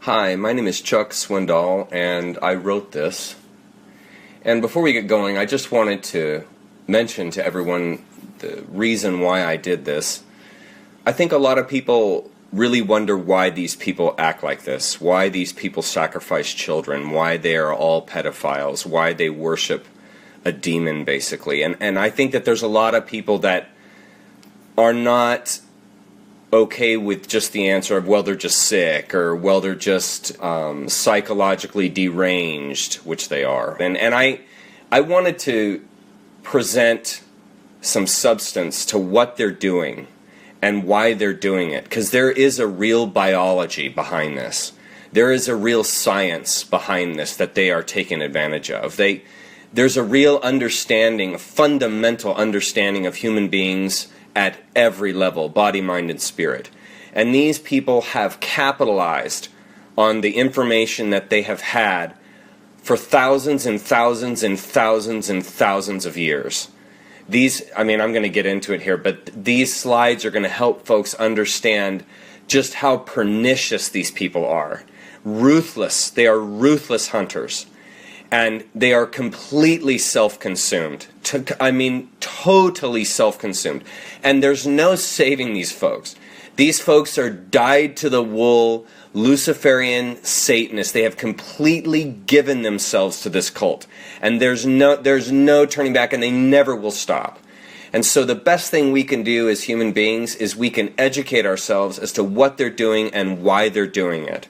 Hi, my name is Chuck Swindoll, and I wrote this. And before we get going, I just wanted to mention to everyone the reason why I did this. I think a lot of people really wonder why these people act like this, why these people sacrifice children, why they are all pedophiles, why they worship a demon, basically. And I think that there's a lot of people that are not okay with just the answer of, well, they're just sick, or, well, they're just psychologically deranged, which they are. And I wanted to present some substance to what they're doing and why they're doing it, because there is a real biology behind this. There is a real science behind this that they are taking advantage of. There's a real understanding, a fundamental understanding of human beings at every level, body, mind, and spirit. And these people have capitalized on the information that they have had for thousands and thousands and thousands and thousands of years. I'm going to get into it here, but these slides are going to help folks understand just how pernicious these people are. Ruthless. They are ruthless hunters. And they are completely self-consumed. Totally self-consumed. And there's no saving these folks. These folks are dyed-to-the-wool Luciferian Satanists. They have completely given themselves to this cult. And there's no turning back, and they never will stop. And so the best thing we can do as human beings is we can educate ourselves as to what they're doing and why they're doing it.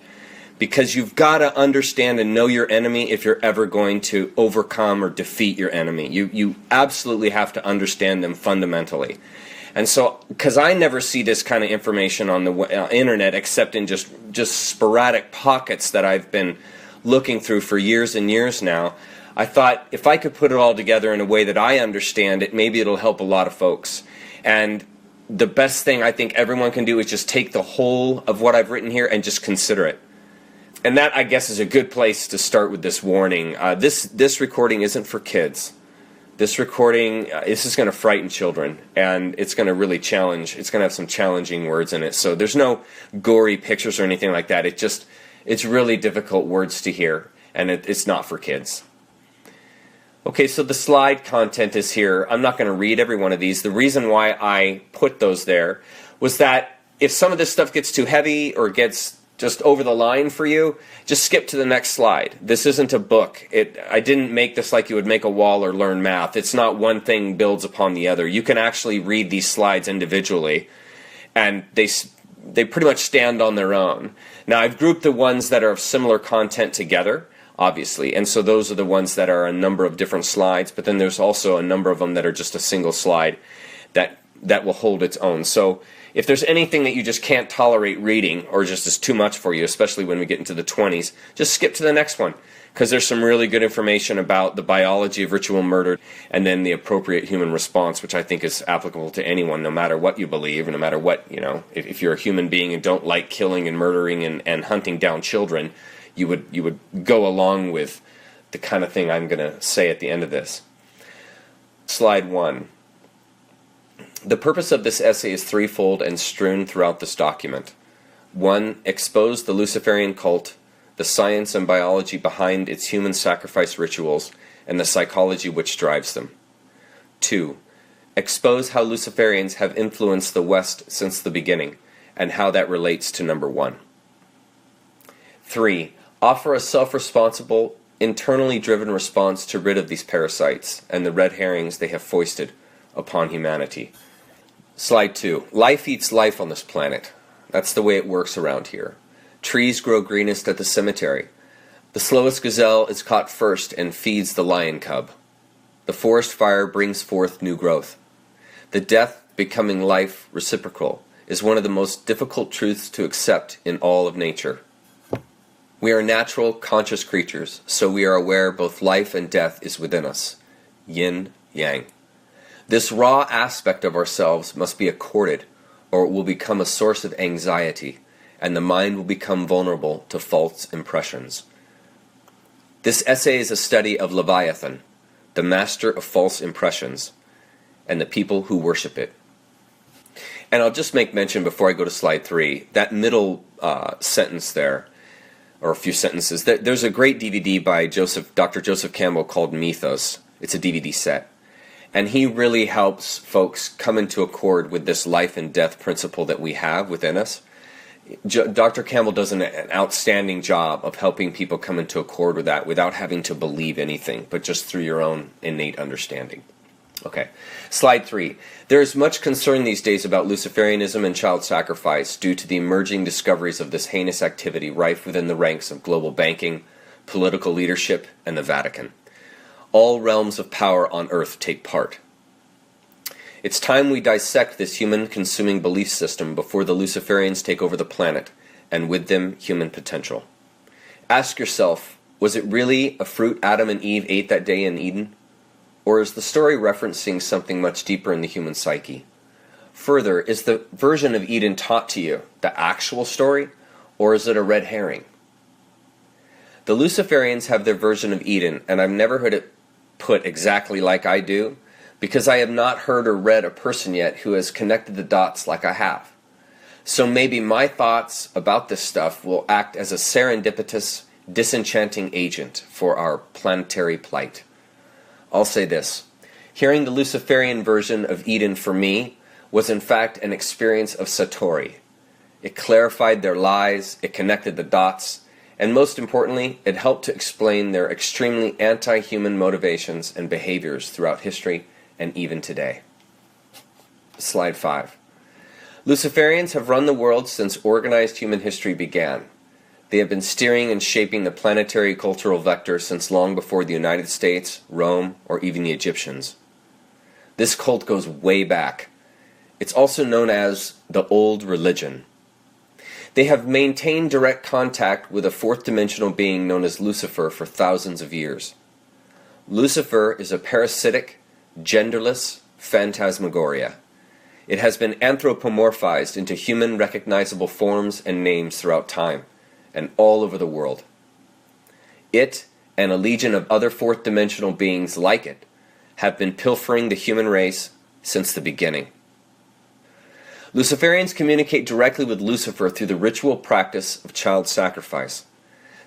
Because you've got to understand and know your enemy if you're ever going to overcome or defeat your enemy. You absolutely have to understand them fundamentally. And so, because I never see this kind of information on the internet except in just sporadic pockets that I've been looking through for years and years now, I thought if I could put it all together in a way that I understand it, maybe it'll help a lot of folks. And the best thing I think everyone can do is just take the whole of what I've written here and just consider it. And that, I guess, is a good place to start with this warning. This recording isn't for kids. This recording, this is going to frighten children, and it's going to really challenge. It's going to have some challenging words in it. So there's no gory pictures or anything like that. It's really difficult words to hear, and it's not for kids. Okay, so the slide content is here. I'm not going to read every one of these. The reason why I put those there was that if some of this stuff gets too heavy or gets just over the line for you, just skip to the next slide. This isn't a book. I didn't make this like you would make a wall or learn math. It's not one thing builds upon the other. You can actually read these slides individually, and they pretty much stand on their own. Now, I've grouped the ones that are of similar content together, obviously, and so those are the ones that are a number of different slides, but then there's also a number of them that are just a single slide that will hold its own. So if there's anything that you just can't tolerate reading or just is too much for you, especially when we get into the 20s, just skip to the next one, because there's some really good information about the biology of ritual murder and then the appropriate human response, which I think is applicable to anyone, no matter what you believe, and no matter what, if you're a human being and don't like killing and murdering and hunting down children, you would go along with the kind of thing I'm going to say at the end of this. Slide 1. The purpose of this essay is threefold and strewn throughout this document. 1. Expose the Luciferian cult, the science and biology behind its human sacrifice rituals, and the psychology which drives them. 2. Expose how Luciferians have influenced the West since the beginning, and how that relates to number 1. 3. Offer a self-responsible, internally driven response to rid of these parasites and the red herrings they have foisted upon humanity. Slide 2. Life eats life on this planet. That's the way it works around here. Trees grow greenest at the cemetery. The slowest gazelle is caught first and feeds the lion cub. The forest fire brings forth new growth. The death becoming life reciprocal is one of the most difficult truths to accept in all of nature. We are natural, conscious creatures, so we are aware both life and death is within us. Yin, yang. This raw aspect of ourselves must be accorded, or it will become a source of anxiety, and the mind will become vulnerable to false impressions. This essay is a study of Leviathan, the master of false impressions, and the people who worship it. And I'll just make mention before I go to slide 3, that middle sentence there, or a few sentences. There's a great DVD by Dr. Joseph Campbell called Mythos. It's a DVD set. And he really helps folks come into accord with this life and death principle that we have within us. Dr. Campbell does an outstanding job of helping people come into accord with that without having to believe anything, but just through your own innate understanding. Okay, slide 3. There is much concern these days about Luciferianism and child sacrifice due to the emerging discoveries of this heinous activity rife within the ranks of global banking, political leadership, and the Vatican. All realms of power on earth take part. It's time we dissect this human-consuming belief system before the Luciferians take over the planet, and with them, human potential. Ask yourself, was it really a fruit Adam and Eve ate that day in Eden? Or is the story referencing something much deeper in the human psyche? Further, is the version of Eden taught to you the actual story, or is it a red herring? The Luciferians have their version of Eden, and I've never heard it put exactly like I do, because I have not heard or read a person yet who has connected the dots like I have. So maybe my thoughts about this stuff will act as a serendipitous, disenchanting agent for our planetary plight. I'll say this. Hearing the Luciferian version of Eden for me was in fact an experience of Satori. It clarified their lies, it connected the dots, and most importantly, it helped to explain their extremely anti-human motivations and behaviors throughout history and even today. Slide 5. Luciferians have run the world since organized human history began. They have been steering and shaping the planetary cultural vector since long before the United States, Rome, or even the Egyptians. This cult goes way back. It's also known as the Old Religion. They have maintained direct contact with a fourth-dimensional being known as Lucifer for thousands of years. Lucifer is a parasitic, genderless phantasmagoria. It has been anthropomorphized into human recognizable forms and names throughout time, and all over the world. It, and a legion of other fourth-dimensional beings like it, have been pilfering the human race since the beginning. Luciferians communicate directly with Lucifer through the ritual practice of child sacrifice.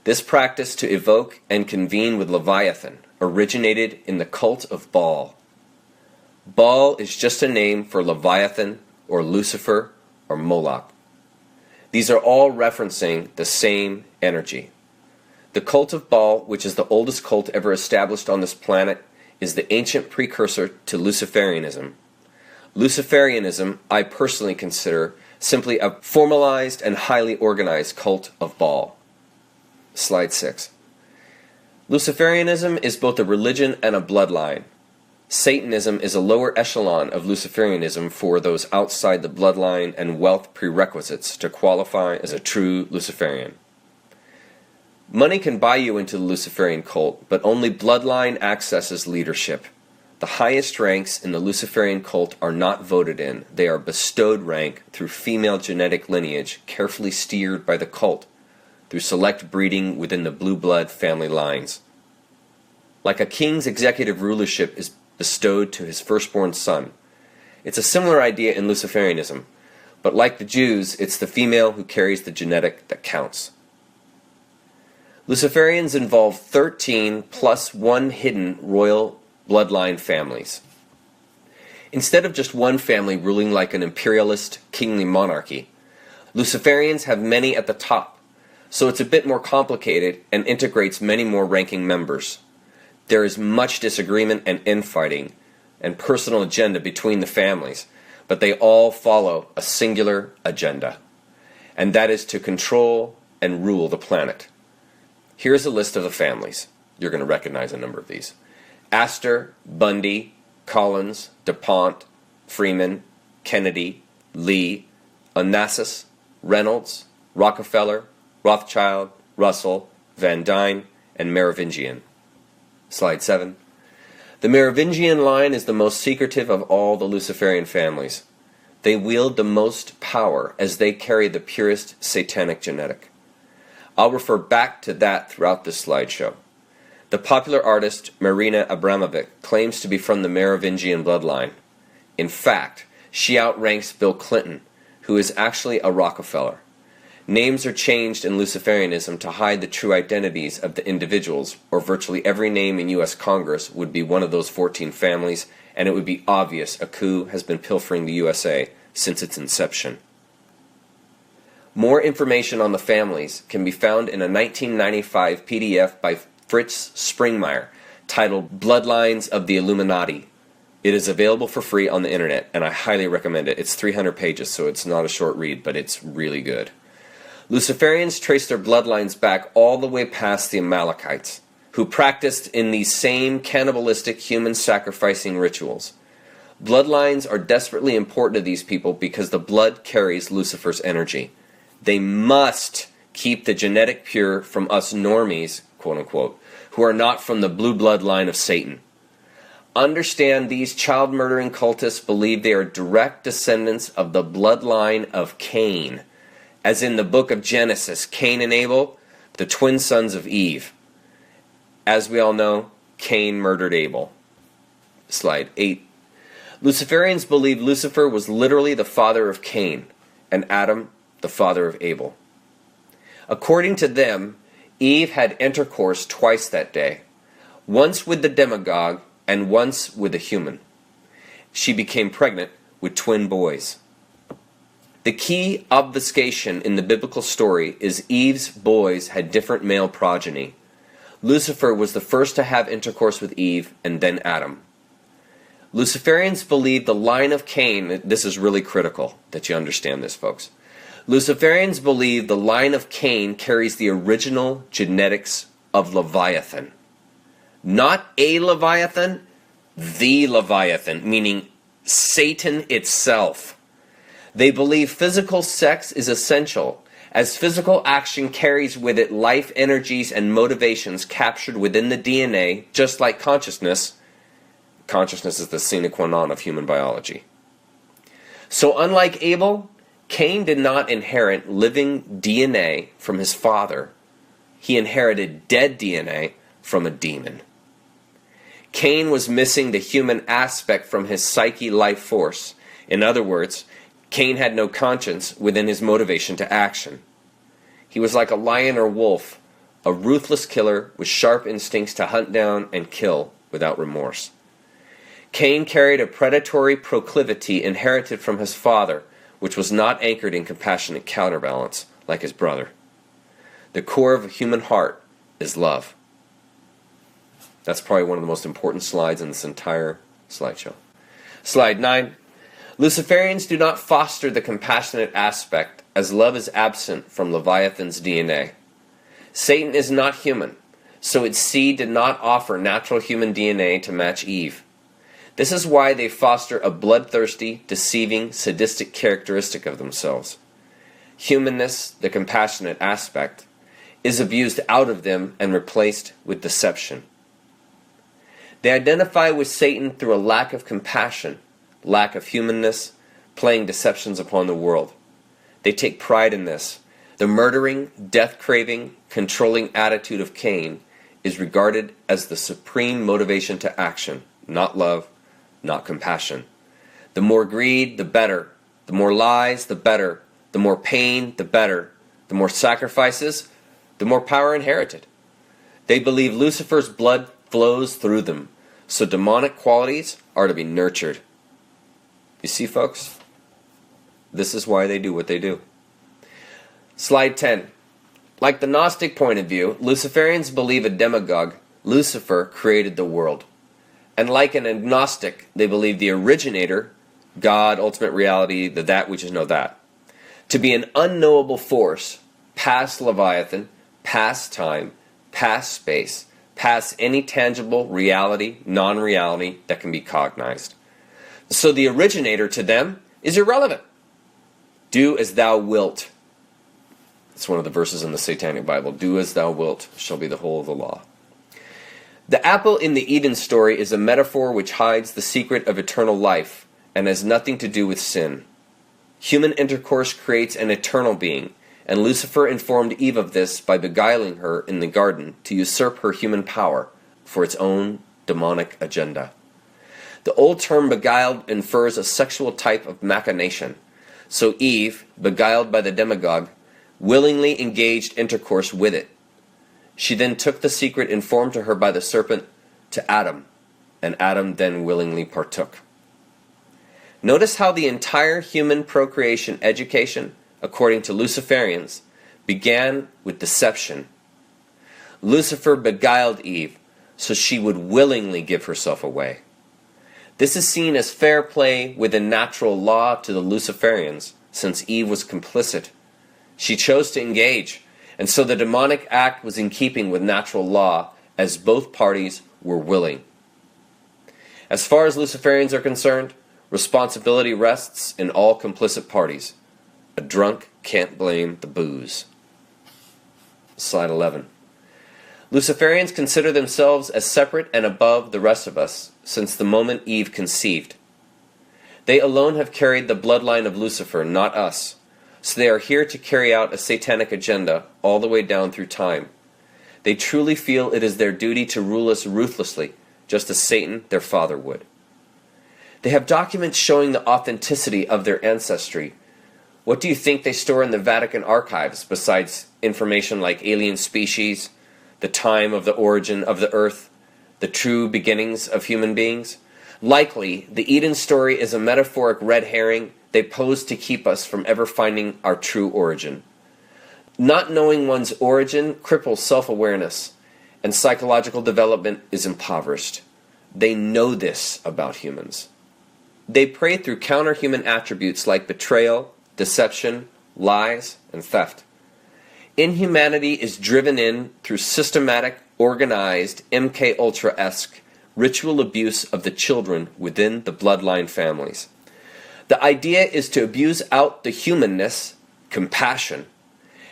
This practice to evoke and convene with Leviathan originated in the cult of Baal. Baal is just a name for Leviathan or Lucifer or Moloch. These are all referencing the same energy. The cult of Baal, which is the oldest cult ever established on this planet, is the ancient precursor to Luciferianism. Luciferianism, I personally consider simply a formalized and highly organized cult of Baal. Slide 6. Luciferianism is both a religion and a bloodline. Satanism is a lower echelon of Luciferianism for those outside the bloodline and wealth prerequisites to qualify as a true Luciferian. Money can buy you into the Luciferian cult, but only bloodline accesses leadership. The highest ranks in the Luciferian cult are not voted in. They are bestowed rank through female genetic lineage carefully steered by the cult through select breeding within the blue blood family lines. Like a king's executive rulership is bestowed to his firstborn son. It's a similar idea in Luciferianism, but like the Jews, it's the female who carries the genetic that counts. Luciferians involve 13 plus one hidden royal bloodline families. Instead of just one family ruling like an imperialist, kingly monarchy, Luciferians have many at the top, so it's a bit more complicated and integrates many more ranking members. There is much disagreement and infighting and personal agenda between the families, but they all follow a singular agenda, and that is to control and rule the planet. Here's a list of the families. You're going to recognize a number of these. Astor, Bundy, Collins, DuPont, Freeman, Kennedy, Lee, Onassis, Reynolds, Rockefeller, Rothschild, Russell, Van Dyne, and Merovingian. Slide 7. The Merovingian line is the most secretive of all the Luciferian families. They wield the most power as they carry the purest satanic genetic. I'll refer back to that throughout this slideshow. The popular artist Marina Abramovic claims to be from the Merovingian bloodline. In fact, she outranks Bill Clinton, who is actually a Rockefeller. Names are changed in Luciferianism to hide the true identities of the individuals, or virtually every name in U.S. Congress would be one of those 14 families, and it would be obvious a coup has been pilfering the USA since its inception. More information on the families can be found in a 1995 PDF by Fritz Springmeier titled Bloodlines of the Illuminati. It is available for free on the internet, and I highly recommend it. It's 300 pages, so it's not a short read, but it's really good. Luciferians trace their bloodlines back all the way past the Amalekites, who practiced in these same cannibalistic human sacrificing rituals. Bloodlines are desperately important to these people because the blood carries Lucifer's energy. They must keep the genetic pure from us normies, quote unquote, who are not from the blue blood line of Satan. Understand these child-murdering cultists believe they are direct descendants of the bloodline of Cain. As in the book of Genesis, Cain and Abel, the twin sons of Eve. As we all know, Cain murdered Abel. Slide 8. Luciferians believe Lucifer was literally the father of Cain, and Adam the father of Abel. According to them, Eve had intercourse twice that day, once with the demagogue and once with a human. She became pregnant with twin boys. The key obfuscation in the biblical story is Eve's boys had different male progeny. Lucifer was the first to have intercourse with Eve, and then Adam. Luciferians believe the line of Cain, this is really critical that you understand this, folks. Luciferians believe the line of Cain carries the original genetics of Leviathan. Not a Leviathan, the Leviathan, meaning Satan itself. They believe physical sex is essential, as physical action carries with it life energies and motivations captured within the DNA, just like consciousness. Consciousness is the sine qua non of human biology. So unlike Abel, Cain did not inherit living DNA from his father. He inherited dead DNA from a demon. Cain was missing the human aspect from his psyche life force. In other words, Cain had no conscience within his motivation to action. He was like a lion or wolf, a ruthless killer with sharp instincts to hunt down and kill without remorse. Cain carried a predatory proclivity inherited from his father, which was not anchored in compassionate counterbalance like his brother. The core of a human heart is love. That's probably one of the most important slides in this entire slideshow. Slide 9. Luciferians do not foster the compassionate aspect, as love is absent from Leviathan's DNA. Satan is not human, so its seed did not offer natural human DNA to match Eve. This is why they foster a bloodthirsty, deceiving, sadistic characteristic of themselves. Humanness, the compassionate aspect, is abused out of them and replaced with deception. They identify with Satan through a lack of compassion, lack of humanness, playing deceptions upon the world. They take pride in this. The murdering, death-craving, controlling attitude of Cain is regarded as the supreme motivation to action, not love, not compassion. The more greed, the better. The more lies, the better. The more pain, the better. The more sacrifices, the more power inherited. They believe Lucifer's blood flows through them, so demonic qualities are to be nurtured. You see, folks? This is why they do what they do. Slide 10. Like the Gnostic point of view, Luciferians believe a demagogue, Lucifer, created the world. And like an agnostic, they believe the originator, God, ultimate reality, the that which is no that, to be an unknowable force, past Leviathan, past time, past space, past any tangible reality, non-reality that can be cognized. So the originator to them is irrelevant. Do as thou wilt. It's one of the verses in the Satanic Bible. Do as thou wilt shall be the whole of the law. The apple in the Eden story is a metaphor which hides the secret of eternal life and has nothing to do with sin. Human intercourse creates an eternal being, and Lucifer informed Eve of this by beguiling her in the garden to usurp her human power for its own demonic agenda. The old term beguiled infers a sexual type of machination. So Eve, beguiled by the demagogue, willingly engaged intercourse with it. She then took the secret informed to her by the serpent to Adam, and Adam then willingly partook. Notice how the entire human procreation education, according to Luciferians, began with deception. Lucifer beguiled Eve so she would willingly give herself away. This is seen as fair play within natural law to the Luciferians, since Eve was complicit. She chose to engage, and so the demonic act was in keeping with natural law, as both parties were willing. As far as Luciferians are concerned, responsibility rests in all complicit parties. A drunk can't blame the booze. Slide 11. Luciferians consider themselves as separate and above the rest of us since the moment Eve conceived. They alone have carried the bloodline of Lucifer, not us, so they are here to carry out a satanic agenda all the way down through time. They truly feel it is their duty to rule us ruthlessly, just as Satan, their father, would. They have documents showing the authenticity of their ancestry. What do you think they store in the Vatican archives besides information like alien species, the time of the origin of the earth, the true beginnings of human beings? Likely, the Eden story is a metaphoric red herring they pose to keep us from ever finding our true origin. Not knowing one's origin cripples self-awareness, and psychological development is impoverished. They know this about humans. They prey through counter-human attributes like betrayal, deception, lies, and theft. Inhumanity is driven in through systematic, organized, MK Ultra-esque ritual abuse of the children within the bloodline families. The idea is to abuse out the humanness, compassion,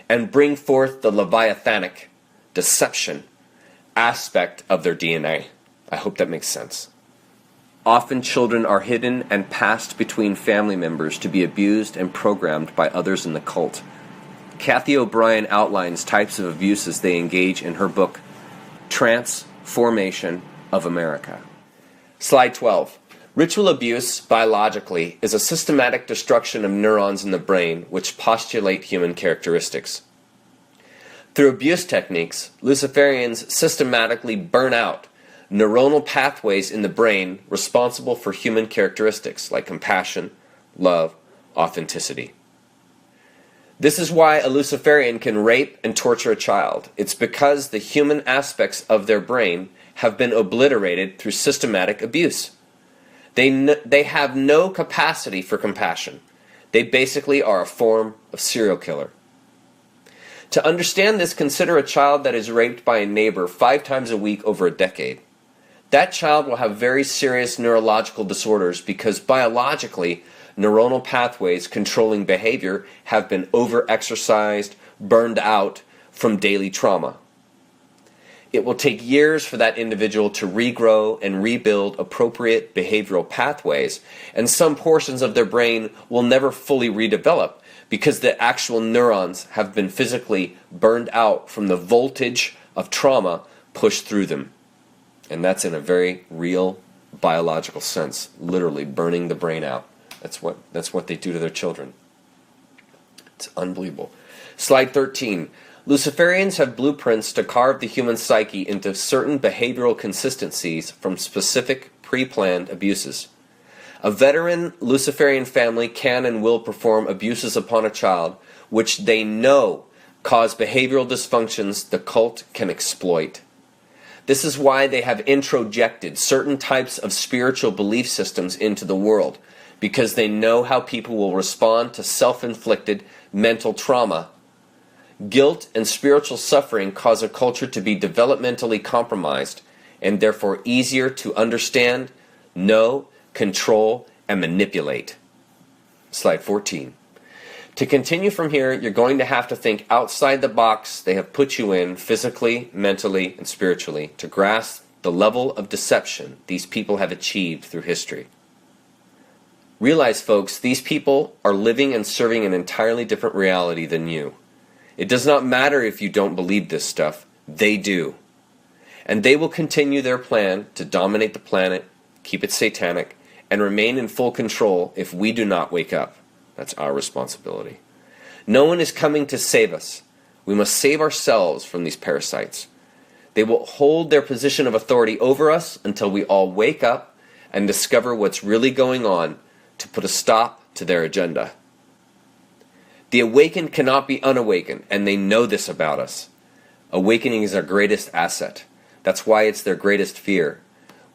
and bring forth the leviathanic, deception, aspect of their DNA. I hope that makes sense. Often children are hidden and passed between family members to be abused and programmed by others in the cult. Kathy O'Brien outlines types of abuses they engage in her book, Transformation of America. Slide 12. Ritual abuse, biologically, is a systematic destruction of neurons in the brain which postulate human characteristics. Through abuse techniques, Luciferians systematically burn out neuronal pathways in the brain responsible for human characteristics like compassion, love, authenticity. This is why a Luciferian can rape and torture a child. It's because the human aspects of their brain have been obliterated through systematic abuse. They have no capacity for compassion. They basically are a form of serial killer. To understand this, consider a child that is raped by a neighbor 5 times a week over a decade. That child will have very serious neurological disorders because biologically, neuronal pathways controlling behavior have been over-exercised, burned out from daily trauma. It will take years for that individual to regrow and rebuild appropriate behavioral pathways, and some portions of their brain will never fully redevelop because the actual neurons have been physically burned out from the voltage of trauma pushed through them. And that's in a very real biological sense, literally burning the brain out. That's what they do to their children. It's unbelievable. Slide 13. Luciferians have blueprints to carve the human psyche into certain behavioral consistencies from specific pre-planned abuses. A veteran Luciferian family can and will perform abuses upon a child which they know cause behavioral dysfunctions the cult can exploit. This is why they have introjected certain types of spiritual belief systems into the world, because they know how people will respond to self-inflicted mental trauma. Guilt and spiritual suffering cause a culture to be developmentally compromised and therefore easier to understand, know, control, and manipulate. Slide 14. To continue from here, you're going to have to think outside the box they have put you in physically, mentally, and spiritually to grasp the level of deception these people have achieved through history. Realize, folks, these people are living and serving an entirely different reality than you. It does not matter if you don't believe this stuff. They do. And they will continue their plan to dominate the planet, keep it satanic, and remain in full control if we do not wake up. That's our responsibility. No one is coming to save us. We must save ourselves from these parasites. They will hold their position of authority over us until we all wake up and discover what's really going on to put a stop to their agenda. The awakened cannot be unawakened, and they know this about us. Awakening is our greatest asset. That's why it's their greatest fear.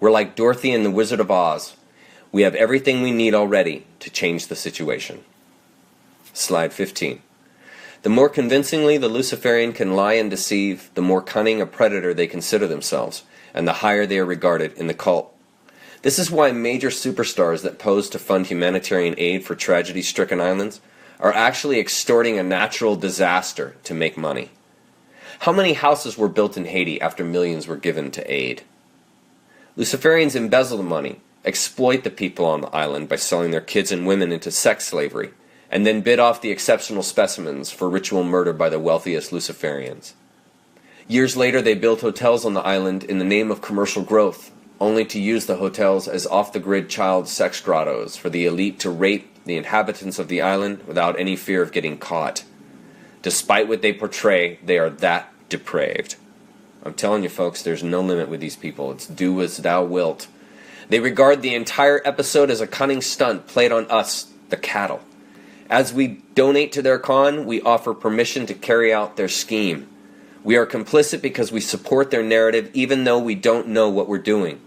We're like Dorothy and the Wizard of Oz. We have everything we need already to change the situation. Slide 15. The more convincingly the Luciferian can lie and deceive, the more cunning a predator they consider themselves, and the higher they are regarded in the cult. This is why major superstars that pose to fund humanitarian aid for tragedy-stricken islands are actually extorting a natural disaster to make money. How many houses were built in Haiti after millions were given to aid? Luciferians embezzle the money, exploit the people on the island by selling their kids and women into sex slavery, and then bid off the exceptional specimens for ritual murder by the wealthiest Luciferians. Years later, they built hotels on the island in the name of commercial growth, only to use the hotels as off-the-grid child sex grottos for the elite to rape the inhabitants of the island without any fear of getting caught. Despite what they portray, they are that depraved. I'm telling you folks, there's no limit with these people. It's do as thou wilt. They regard the entire episode as a cunning stunt played on us, the cattle. As we donate to their con, we offer permission to carry out their scheme. We are complicit because we support their narrative even though we don't know what we're doing.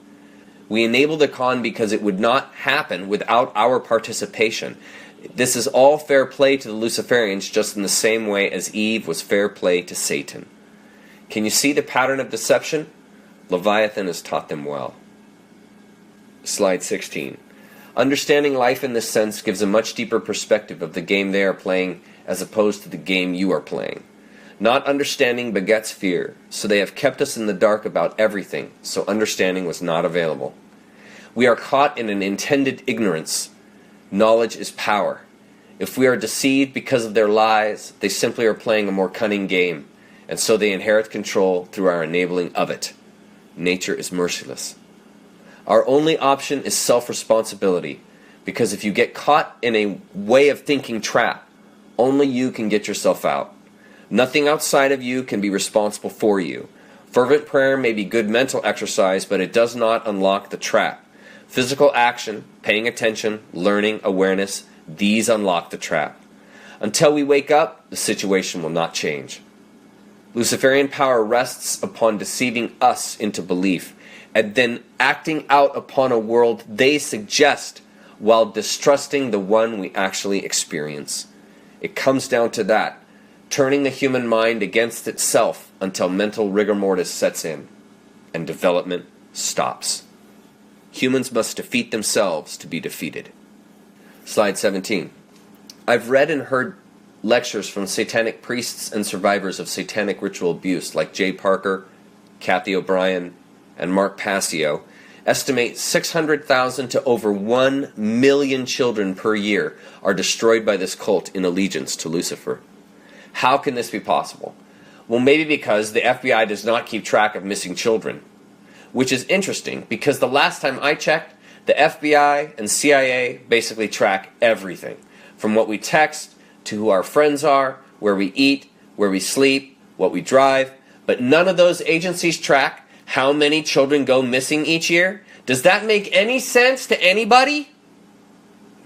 We enable the con because it would not happen without our participation. This is all fair play to the Luciferians, just in the same way as Eve was fair play to Satan. Can you see the pattern of deception? Leviathan has taught them well. Slide 16. Understanding life in this sense gives a much deeper perspective of the game they are playing as opposed to the game you are playing. Not understanding begets fear, so they have kept us in the dark about everything, so understanding was not available. We are caught in an intended ignorance. Knowledge is power. If we are deceived because of their lies, they simply are playing a more cunning game, and so they inherit control through our enabling of it. Nature is merciless. Our only option is self-responsibility, because if you get caught in a way of thinking trap, only you can get yourself out. Nothing outside of you can be responsible for you. Fervent prayer may be good mental exercise, but it does not unlock the trap. Physical action, paying attention, learning, awareness, these unlock the trap. Until we wake up, the situation will not change. Luciferian power rests upon deceiving us into belief, and then acting out upon a world they suggest while distrusting the one we actually experience. It comes down to that. Turning the human mind against itself until mental rigor mortis sets in, and development stops. Humans must defeat themselves to be defeated. Slide 17. I've read and heard lectures from satanic priests and survivors of satanic ritual abuse like Jay Parker, Kathy O'Brien, and Mark Passio estimate 600,000 to over 1 million children per year are destroyed by this cult in allegiance to Lucifer. How can this be possible? Well, maybe because the FBI does not keep track of missing children. Which is interesting, because the last time I checked, the FBI and CIA basically track everything. From what we text, to who our friends are, where we eat, where we sleep, what we drive. But none of those agencies track how many children go missing each year. Does that make any sense to anybody?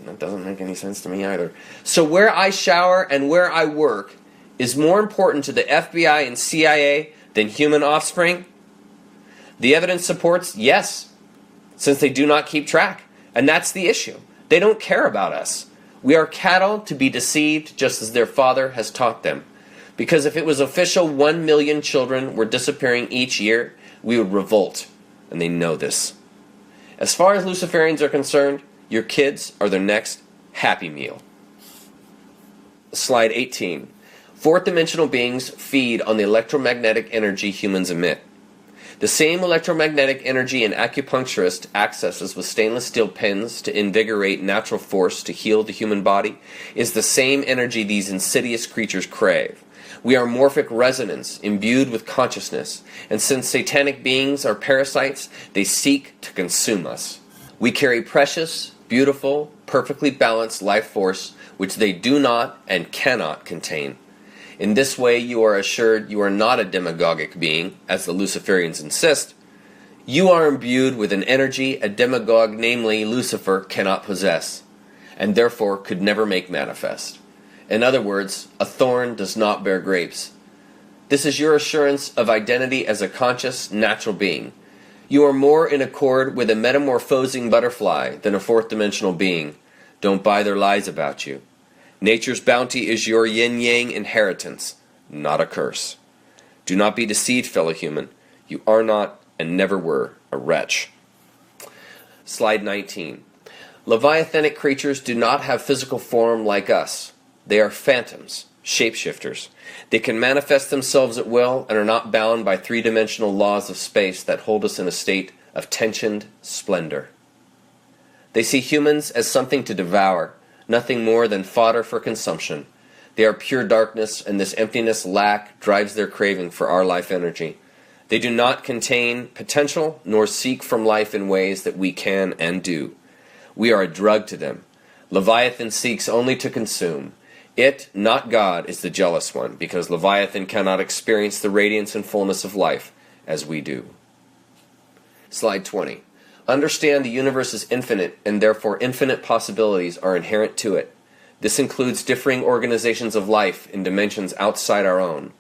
That doesn't make any sense to me either. So where I shower and where I work is more important to the FBI and CIA than human offspring? The evidence supports yes, since they do not keep track. And that's the issue. They don't care about us. We are cattle to be deceived just as their father has taught them. Because if it was official 1 million children were disappearing each year, we would revolt. And they know this. As far as Luciferians are concerned, your kids are their next Happy Meal. Slide 18. Fourth dimensional beings feed on the electromagnetic energy humans emit. The same electromagnetic energy an acupuncturist accesses with stainless steel pins to invigorate natural force to heal the human body is the same energy these insidious creatures crave. We are morphic resonance, imbued with consciousness, and since satanic beings are parasites, they seek to consume us. We carry precious, beautiful, perfectly balanced life force which they do not and cannot contain. In this way you are assured you are not a demagogic being, as the Luciferians insist. You are imbued with an energy a demagogue, namely Lucifer, cannot possess, and therefore could never make manifest. In other words, a thorn does not bear grapes. This is your assurance of identity as a conscious, natural being. You are more in accord with a metamorphosing butterfly than a fourth-dimensional being. Don't buy their lies about you. Nature's bounty is your yin-yang inheritance, not a curse. Do not be deceived, fellow human. You are not and never were a wretch. Slide 19. Leviathanic creatures do not have physical form like us. They are phantoms, shapeshifters. They can manifest themselves at will and are not bound by three-dimensional laws of space that hold us in a state of tensioned splendor. They see humans as something to devour, nothing more than fodder for consumption. They are pure darkness, and this emptiness lack drives their craving for our life energy. They do not contain potential, nor seek from life in ways that we can and do. We are a drug to them. Leviathan seeks only to consume. It, not God, is the jealous one, because Leviathan cannot experience the radiance and fullness of life as we do. Slide 20. Understand the universe is infinite, and therefore infinite possibilities are inherent to it. This includes differing organizations of life in dimensions outside our own.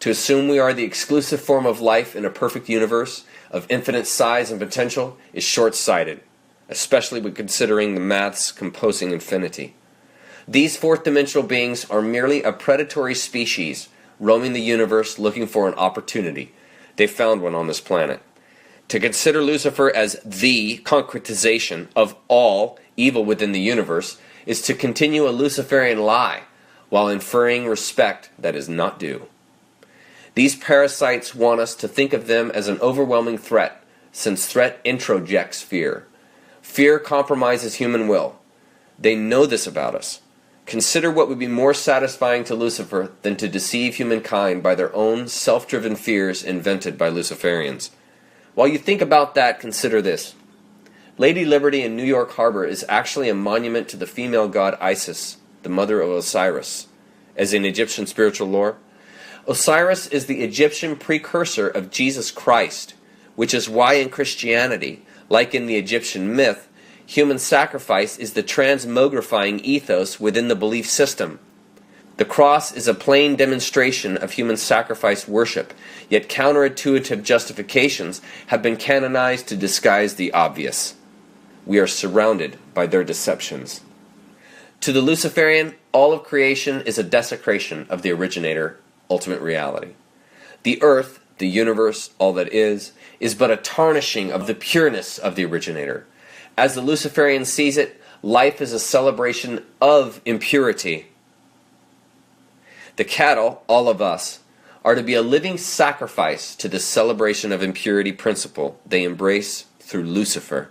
To assume we are the exclusive form of life in a perfect universe of infinite size and potential is short-sighted, especially when considering the maths composing infinity. These fourth-dimensional beings are merely a predatory species roaming the universe looking for an opportunity. They found one on this planet. To consider Lucifer as the concretization of all evil within the universe is to continue a Luciferian lie while inferring respect that is not due. These parasites want us to think of them as an overwhelming threat, since threat introjects fear. Fear compromises human will. They know this about us. Consider what would be more satisfying to Lucifer than to deceive humankind by their own self-driven fears invented by Luciferians. While you think about that, consider this. Lady Liberty in New York Harbor is actually a monument to the female god Isis, the mother of Osiris. As in Egyptian spiritual lore, Osiris is the Egyptian precursor of Jesus Christ, which is why in Christianity, like in the Egyptian myth, human sacrifice is the transmogrifying ethos within the belief system. The cross is a plain demonstration of human sacrifice worship, yet counterintuitive justifications have been canonized to disguise the obvious. We are surrounded by their deceptions. To the Luciferian, all of creation is a desecration of the originator, ultimate reality. The earth, the universe, all that is but a tarnishing of the pureness of the originator. As the Luciferian sees it, life is a celebration of impurity. The cattle, all of us, are to be a living sacrifice to this celebration of impurity principle they embrace through Lucifer.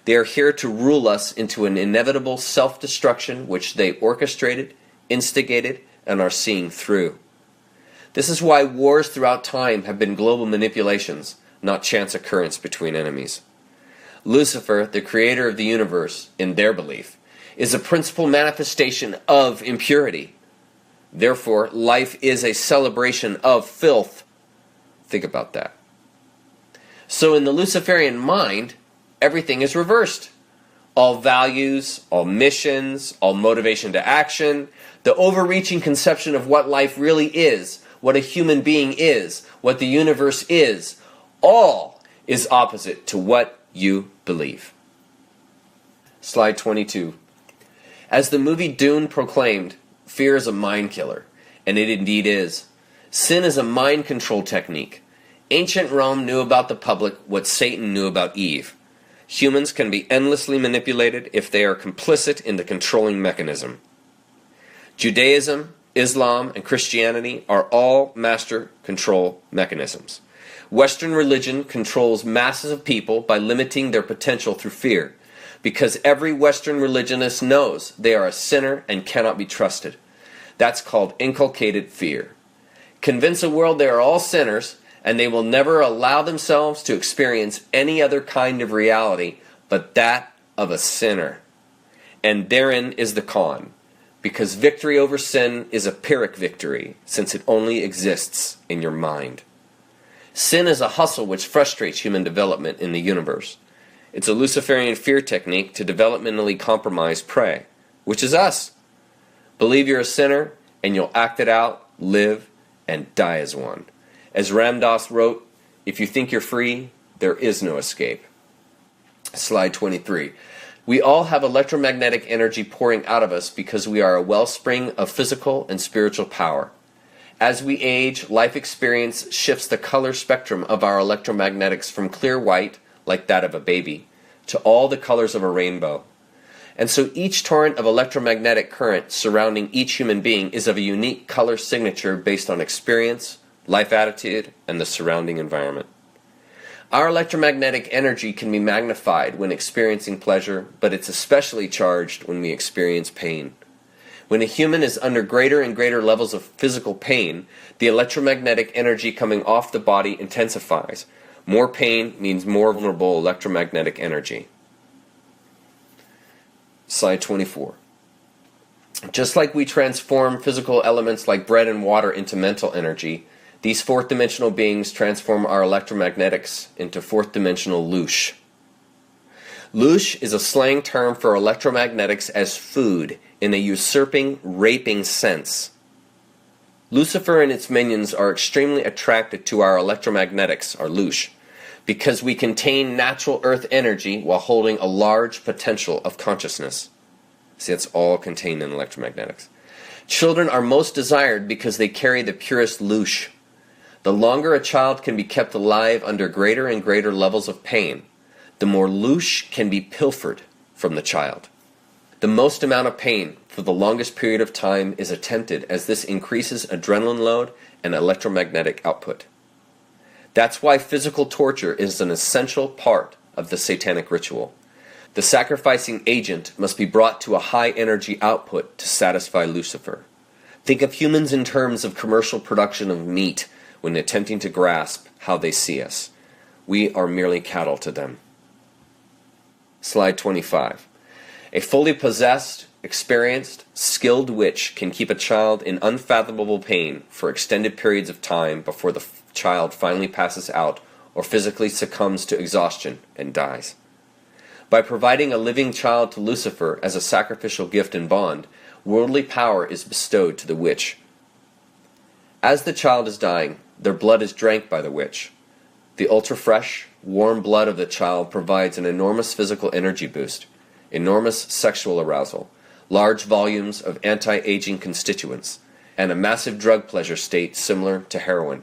They are here to rule us into an inevitable self-destruction which they orchestrated, instigated, and are seeing through. This is why wars throughout time have been global manipulations, not chance occurrence between enemies. Lucifer, the creator of the universe, in their belief, is a principal manifestation of impurity. Therefore, life is a celebration of filth. Think about that. So in the Luciferian mind, everything is reversed. All values, all missions, all motivation to action, the overreaching conception of what life really is, what a human being is, what the universe is, all is opposite to what you believe. Slide 22. As the movie Dune proclaimed, fear is a mind killer, and it indeed is. Sin is a mind control technique. Ancient Rome knew about the public what Satan knew about Eve. Humans can be endlessly manipulated if they are complicit in the controlling mechanism. Judaism, Islam, and Christianity are all master control mechanisms. Western religion controls masses of people by limiting their potential through fear, because every Western religionist knows they are a sinner and cannot be trusted. That's called inculcated fear. Convince a world they are all sinners, and they will never allow themselves to experience any other kind of reality but that of a sinner. And therein is the con, because victory over sin is a Pyrrhic victory, since it only exists in your mind. Sin is a hustle which frustrates human development in the universe. It's a Luciferian fear technique to developmentally compromise prey, which is us. Believe you're a sinner, and you'll act it out, live, and die as one. As Ram Dass wrote, if you think you're free, there is no escape. Slide 23. We all have electromagnetic energy pouring out of us because we are a wellspring of physical and spiritual power. As we age, life experience shifts the color spectrum of our electromagnetics from clear white, like that of a baby, to all the colors of a rainbow. And so each torrent of electromagnetic current surrounding each human being is of a unique color signature based on experience, life attitude, and the surrounding environment. Our electromagnetic energy can be magnified when experiencing pleasure, but it's especially charged when we experience pain. When a human is under greater and greater levels of physical pain, the electromagnetic energy coming off the body intensifies. More pain means more vulnerable electromagnetic energy. Slide 24. Just like we transform physical elements like bread and water into mental energy, these fourth-dimensional beings transform our electromagnetics into fourth-dimensional loosh. Loosh is a slang term for electromagnetics as food in a usurping, raping sense. Lucifer and its minions are extremely attracted to our electromagnetics, our loosh, because we contain natural earth energy while holding a large potential of consciousness. See, that's all contained in electromagnetics. Children are most desired because they carry the purest loosh. The longer a child can be kept alive under greater and greater levels of pain, the more loosh can be pilfered from the child. The most amount of pain for the longest period of time is attempted as this increases adrenaline load and electromagnetic output. That's why physical torture is an essential part of the satanic ritual. The sacrificing agent must be brought to a high energy output to satisfy Lucifer. Think of humans in terms of commercial production of meat when attempting to grasp how they see us. We are merely cattle to them. Slide 25. A fully possessed, experienced, skilled witch can keep a child in unfathomable pain for extended periods of time before the child finally passes out or physically succumbs to exhaustion and dies. By providing a living child to Lucifer as a sacrificial gift and bond, worldly power is bestowed to the witch. As the child is dying, their blood is drank by the witch. The ultra-fresh, warm blood of the child provides an enormous physical energy boost, enormous sexual arousal, large volumes of anti-aging constituents, and a massive drug pleasure state similar to heroin.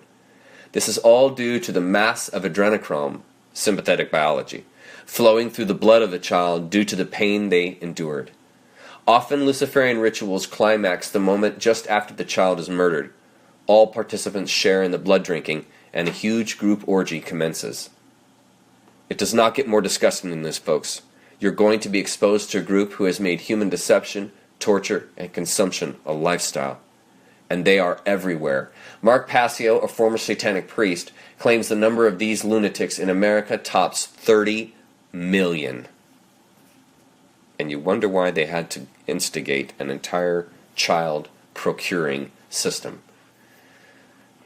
This is all due to the mass of adrenochrome, sympathetic biology, flowing through the blood of the child due to the pain they endured. Often Luciferian rituals climax the moment just after the child is murdered. All participants share in the blood drinking, and a huge group orgy commences. It does not get more disgusting than this, folks. You're going to be exposed to a group who has made human deception, torture, and consumption a lifestyle. And they are everywhere. Mark Passio, a former satanic priest, claims the number of these lunatics in America tops 30 million. And you wonder why they had to instigate an entire child procuring system.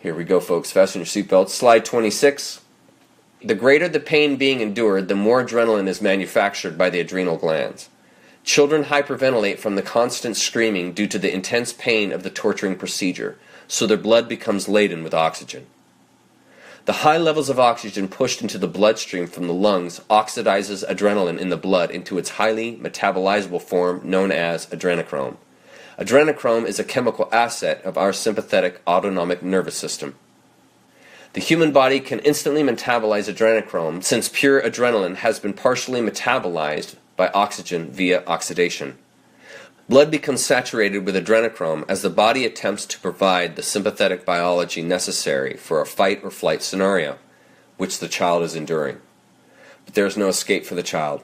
Here we go, folks. Fasten your seatbelts. Slide 26. The greater the pain being endured, the more adrenaline is manufactured by the adrenal glands. Children hyperventilate from the constant screaming due to the intense pain of the torturing procedure, so their blood becomes laden with oxygen. The high levels of oxygen pushed into the bloodstream from the lungs oxidizes adrenaline in the blood into its highly metabolizable form known as adrenochrome. Adrenochrome is a chemical asset of our sympathetic autonomic nervous system. The human body can instantly metabolize adrenochrome since pure adrenaline has been partially metabolized by oxygen via oxidation. Blood becomes saturated with adrenochrome as the body attempts to provide the sympathetic biology necessary for a fight or flight scenario, which the child is enduring. But there is no escape for the child.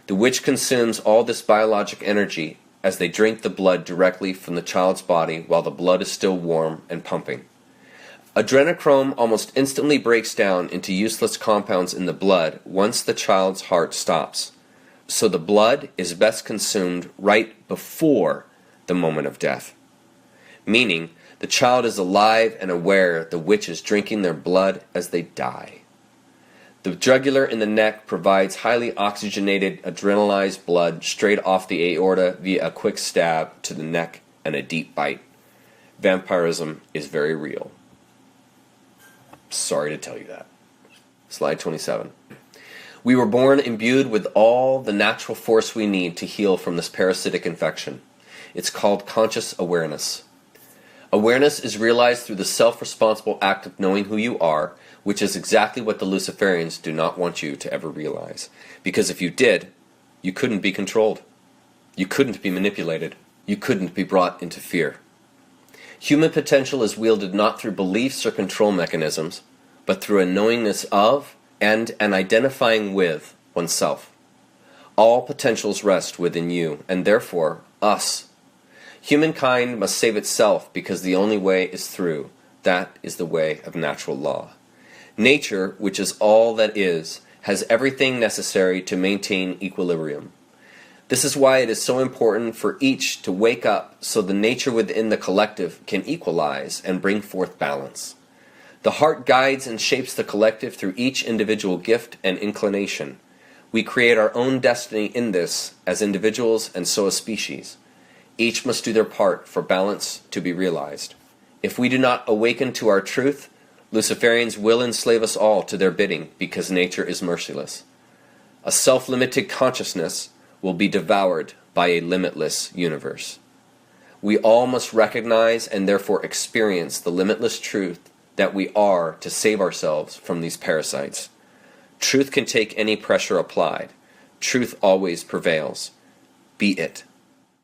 The witch consumes all this biologic energy as they drink the blood directly from the child's body while the blood is still warm and pumping. Adrenochrome almost instantly breaks down into useless compounds in the blood once the child's heart stops. so the blood is best consumed right before the moment of death. Meaning, the child is alive and aware the witch is drinking their blood as they die. The jugular in the neck provides highly oxygenated, adrenalized blood straight off the aorta via a quick stab to the neck and a deep bite. Vampirism is very real. Sorry to tell you that. Slide 27. We were born imbued with all the natural force we need to heal from this parasitic infection. It's called conscious awareness. Awareness is realized through the self-responsible act of knowing who you are, which is exactly what the Luciferians do not want you to ever realize. Because if you did, you couldn't be controlled. You couldn't be manipulated. You couldn't be brought into fear. Human potential is wielded not through beliefs or control mechanisms, but through a knowingness of and an identifying with oneself. All potentials rest within you, and therefore, us. Humankind must save itself because the only way is through. That is the way of natural law. Nature, which is all that is, has everything necessary to maintain equilibrium. This is why it is so important for each to wake up so the nature within the collective can equalize and bring forth balance. The heart guides and shapes the collective through each individual gift and inclination. We create our own destiny in this as individuals and so as species. Each must do their part for balance to be realized. If we do not awaken to our truth, Luciferians will enslave us all to their bidding because nature is merciless. A self-limited consciousness will be devoured by a limitless universe. We all must recognize and therefore experience the limitless truth that we are to save ourselves from these parasites. Truth can take any pressure applied. Truth always prevails. Be it.